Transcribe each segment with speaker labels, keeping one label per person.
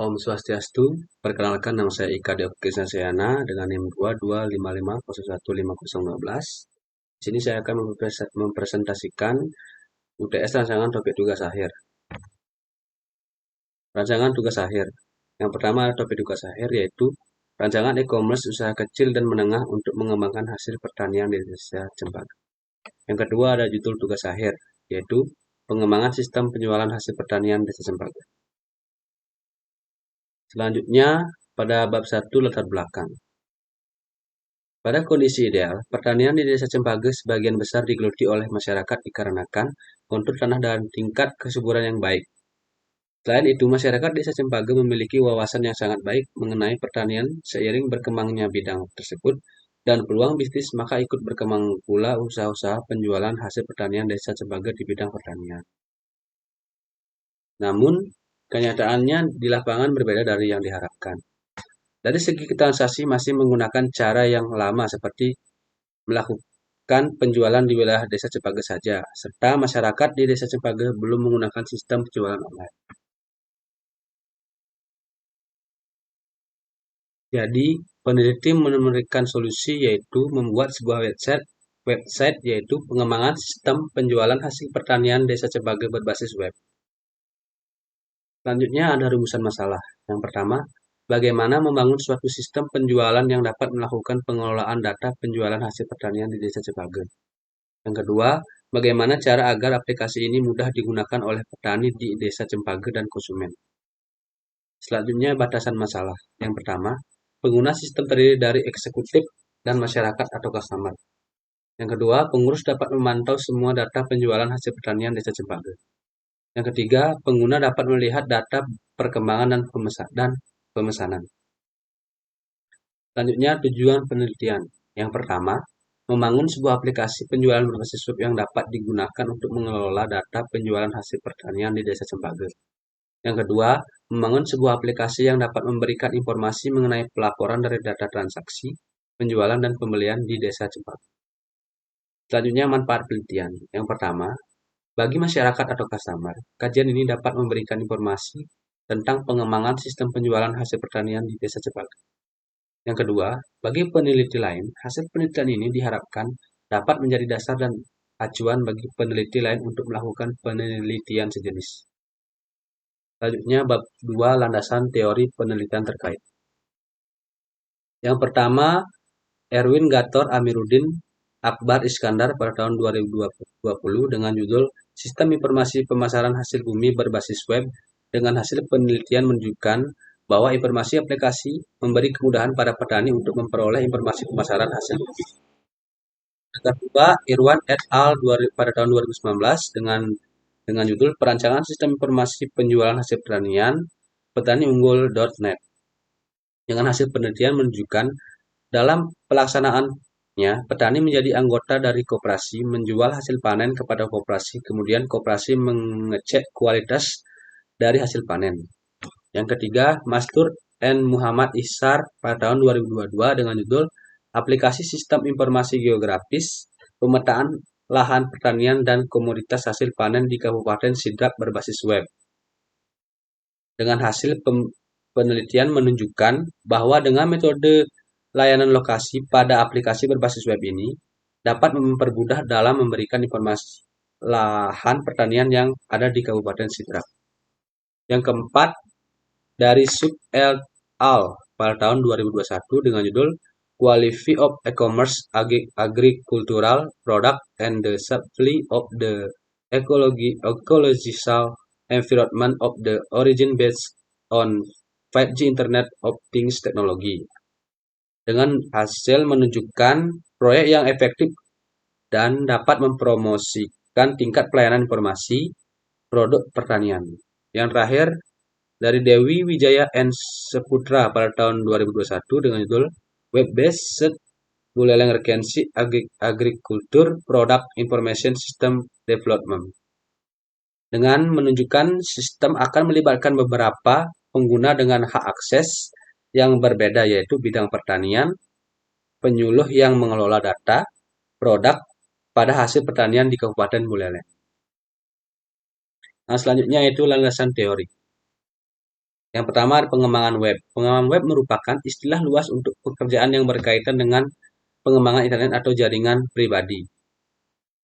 Speaker 1: Om Swastiastu, perkenalkan nama saya Ika Deok Krisnasayana dengan NIM 2255015012. Di sini saya akan mempresentasikan UTS rancangan topik tugas akhir. Rancangan tugas akhir. Yang pertama adalah topik tugas akhir yaitu rancangan e-commerce usaha kecil dan menengah untuk mengembangkan hasil pertanian di Desa Cempaka. Yang kedua ada judul tugas akhir yaitu pengembangan sistem penjualan hasil pertanian Desa Cempaka. Selanjutnya, pada bab 1 latar belakang. Pada kondisi ideal, pertanian di Desa Cempaka sebagian besar digeluti oleh masyarakat dikarenakan kontur tanah dan tingkat kesuburan yang baik. Selain itu, masyarakat Desa Cempaka memiliki wawasan yang sangat baik mengenai pertanian seiring berkembangnya bidang tersebut dan peluang bisnis, maka ikut berkembang pula usaha-usaha penjualan hasil pertanian Desa Cempaka di bidang pertanian. Namun, kenyataannya di lapangan berbeda dari yang diharapkan. Dari segi transaksi masih menggunakan cara yang lama seperti melakukan penjualan di wilayah Desa Cempaka saja, serta masyarakat di Desa Cempaka belum menggunakan sistem penjualan online. Jadi, peneliti memberikan solusi yaitu membuat sebuah website yaitu pengembangan sistem penjualan hasil pertanian Desa Cempaka berbasis web. Selanjutnya ada rumusan masalah. Yang pertama, bagaimana membangun suatu sistem penjualan yang dapat melakukan pengelolaan data penjualan hasil pertanian di Desa Cempaka. Yang kedua, bagaimana cara agar aplikasi ini mudah digunakan oleh petani di Desa Cempaka dan konsumen. Selanjutnya, batasan masalah. Yang pertama, pengguna sistem terdiri dari eksekutif dan masyarakat atau customer. Yang kedua, pengurus dapat memantau semua data penjualan hasil pertanian Desa Cempaka. Yang ketiga, pengguna dapat melihat data perkembangan dan pemesanan. Selanjutnya, tujuan penelitian. Yang pertama, membangun sebuah aplikasi penjualan berbasis web yang dapat digunakan untuk mengelola data penjualan hasil pertanian di Desa Cempaka. Yang kedua, membangun sebuah aplikasi yang dapat memberikan informasi mengenai pelaporan dari data transaksi, penjualan, dan pembelian di Desa Cempaka. Selanjutnya, manfaat penelitian. Yang pertama, bagi masyarakat atau customer, kajian ini dapat memberikan informasi tentang pengembangan sistem penjualan hasil pertanian di Desa Cempaka. Yang kedua, bagi peneliti lain, hasil penelitian ini diharapkan dapat menjadi dasar dan acuan bagi peneliti lain untuk melakukan penelitian sejenis. Selanjutnya, bab 2, landasan teori penelitian terkait. Yang pertama, Erwin Gator Amiruddin Akbar Iskandar pada tahun 2020 dengan judul Sistem Informasi Pemasaran Hasil Bumi Berbasis Web dengan hasil penelitian menunjukkan bahwa informasi aplikasi memberi kemudahan pada petani untuk memperoleh informasi pemasaran hasil bumi. Yang kedua, Irwan et al. Pada tahun 2019 dengan judul Perancangan Sistem Informasi Penjualan Hasil Pertanian petaniunggul.net. Dengan hasil penelitian menunjukkan dalam pelaksanaannya, petani menjadi anggota dari koperasi, menjual hasil panen kepada koperasi, kemudian koperasi mengecek kualitas dari hasil panen. Yang ketiga, Mastur N. Muhammad Ihsar pada tahun 2022 dengan judul Aplikasi Sistem Informasi Geografis, Pemetaan Lahan Pertanian dan Komoditas Hasil Panen di Kabupaten Sidrap berbasis web. Dengan hasil penelitian menunjukkan bahwa dengan metode layanan lokasi pada aplikasi berbasis web ini dapat mempermudah dalam memberikan informasi lahan pertanian yang ada di Kabupaten Sidrap. Yang keempat, dari Sub et al. Pada tahun 2021 dengan judul Quality of E-commerce Agricultural Product and the Supply of the Ecological Environment of the Origin Based on 5G Internet of Things Technology. Dengan hasil menunjukkan proyek yang efektif dan dapat mempromosikan tingkat pelayanan informasi produk pertanian. Yang terakhir, dari Dewi Wijaya N. Seputra pada tahun 2021 dengan judul Web-Based Buleleng Regency Agriculture Product Information System Development. Dengan menunjukkan sistem akan melibatkan beberapa pengguna dengan hak akses yang berbeda yaitu bidang pertanian, penyuluh yang mengelola data, produk pada hasil pertanian di Kabupaten Buleleng. Nah, selanjutnya itu landasan teori. Yang pertama, pengembangan web. Pengembangan web merupakan istilah luas untuk pekerjaan yang berkaitan dengan pengembangan internet atau jaringan pribadi.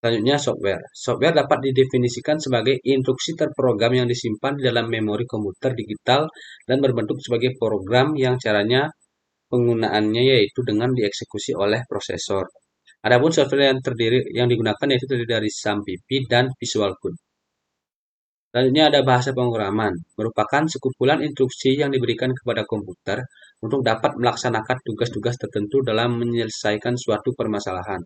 Speaker 1: Selanjutnya, software. Software dapat didefinisikan sebagai instruksi terprogram yang disimpan di dalam memori komputer digital dan berbentuk sebagai program yang caranya penggunaannya yaitu dengan dieksekusi oleh prosesor. Adapun software yang digunakan yaitu terdiri dari SAMPP dan Visual Code. Selanjutnya ada bahasa pemrograman, merupakan sekumpulan instruksi yang diberikan kepada komputer untuk dapat melaksanakan tugas-tugas tertentu dalam menyelesaikan suatu permasalahan.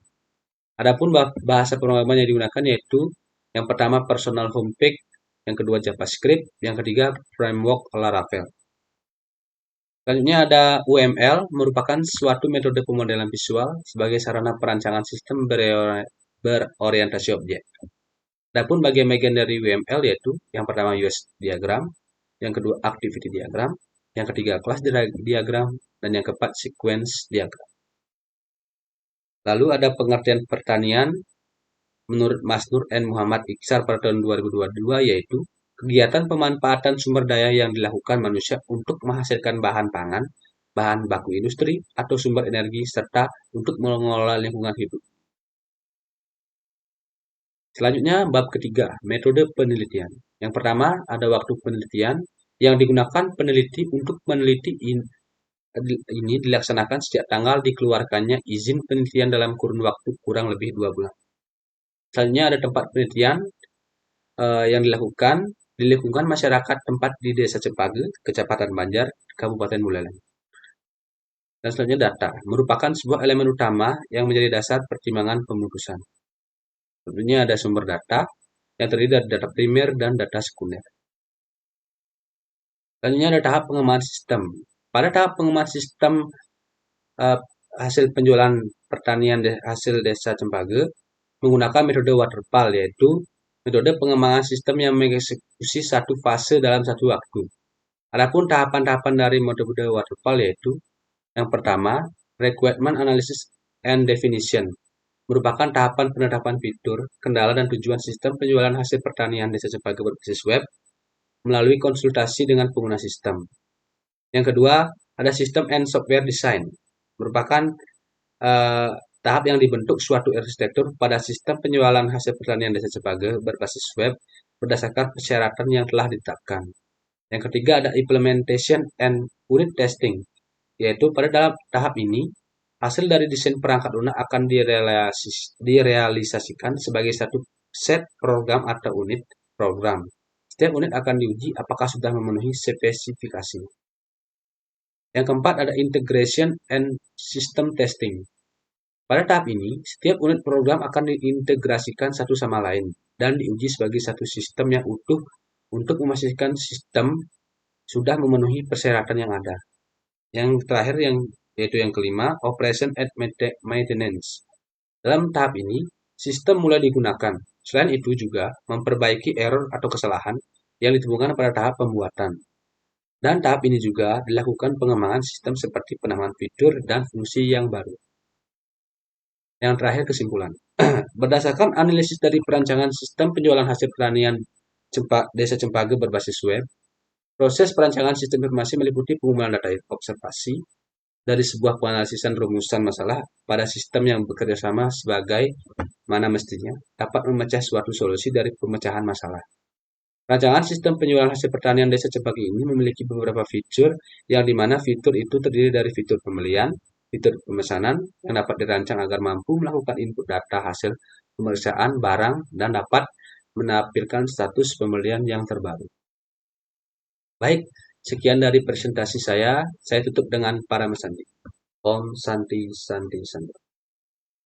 Speaker 1: Adapun bahasa pemrograman yang digunakan yaitu yang pertama personal home page, yang kedua JavaScript, yang ketiga framework Laravel. Selanjutnya ada UML, merupakan suatu metode pemodelan visual sebagai sarana perancangan sistem berorientasi objek. Adapun bagian-bagian dari UML yaitu yang pertama US diagram, yang kedua activity diagram, yang ketiga class diagram, dan yang keempat sequence diagram. Lalu ada pengertian pertanian menurut Masnur N. Muhammad Iksar pada tahun 2022 yaitu kegiatan pemanfaatan sumber daya yang dilakukan manusia untuk menghasilkan bahan pangan, bahan baku industri, atau sumber energi, serta untuk mengelola lingkungan hidup. Selanjutnya, bab ketiga, metode penelitian. Yang pertama, ada waktu penelitian yang digunakan peneliti untuk meneliti ini dilaksanakan sejak tanggal dikeluarkannya izin penelitian dalam kurun waktu kurang lebih 2 bulan. Selanjutnya ada tempat penelitian yang dilakukan di lingkungan masyarakat tempat di Desa Cempage, Kecamatan Banjar, Kabupaten Buleleng. Dan selanjutnya data, merupakan sebuah elemen utama yang menjadi dasar pertimbangan pemutusan. Tentunya ada sumber data yang terdiri dari data primer dan data sekunder. Selanjutnya ada tahap pengembangan sistem. Pada tahap pengembangan sistem hasil penjualan pertanian hasil Desa Cempage menggunakan metode waterfall, yaitu metode pengembangan sistem yang mengeksekusi satu fase dalam satu waktu. Adapun tahapan-tahapan dari metode waterfall yaitu yang pertama, requirement analysis and definition, merupakan tahapan penetapan fitur, kendala dan tujuan sistem penjualan hasil pertanian Desa Cempage berbasis web melalui konsultasi dengan pengguna sistem. Yang kedua, ada sistem and software design, merupakan tahap yang dibentuk suatu arsitektur pada sistem penjualan hasil pertanian Desa Cempage berbasis web berdasarkan persyaratan yang telah ditetapkan. Yang ketiga ada implementation and unit testing, yaitu pada dalam tahap ini hasil dari desain perangkat lunak akan direalisasikan sebagai satu set program atau unit program. Setiap unit akan diuji apakah sudah memenuhi spesifikasi. Yang keempat ada integration and system testing. Pada tahap ini, setiap unit program akan diintegrasikan satu sama lain dan diuji sebagai satu sistem yang utuh untuk memastikan sistem sudah memenuhi persyaratan yang ada. Yang terakhir yaitu yang kelima, operation and maintenance. Dalam tahap ini, sistem mulai digunakan. Selain itu juga memperbaiki error atau kesalahan yang ditemukan pada tahap pembuatan. Dan tahap ini juga dilakukan pengembangan sistem seperti penambahan fitur dan fungsi yang baru. Yang terakhir kesimpulan. Berdasarkan analisis dari perancangan sistem penjualan hasil pertanian Desa Cempage berbasis web, proses perancangan sistem informasi meliputi pengumpulan data observasi dari sebuah penganalisan rumusan masalah pada sistem yang bekerja sama sebagai mana mestinya dapat memecah suatu solusi dari pemecahan masalah. Rancangan sistem penjualan hasil pertanian Desa Cempage ini memiliki beberapa fitur yang dimana fitur itu terdiri dari fitur pembelian, fitur pemesanan yang dapat dirancang agar mampu melakukan input data hasil pemeriksaan barang dan dapat menampilkan status pembelian yang terbaru. Baik, sekian dari presentasi saya tutup dengan para Santi. Om Santi Santi Santi.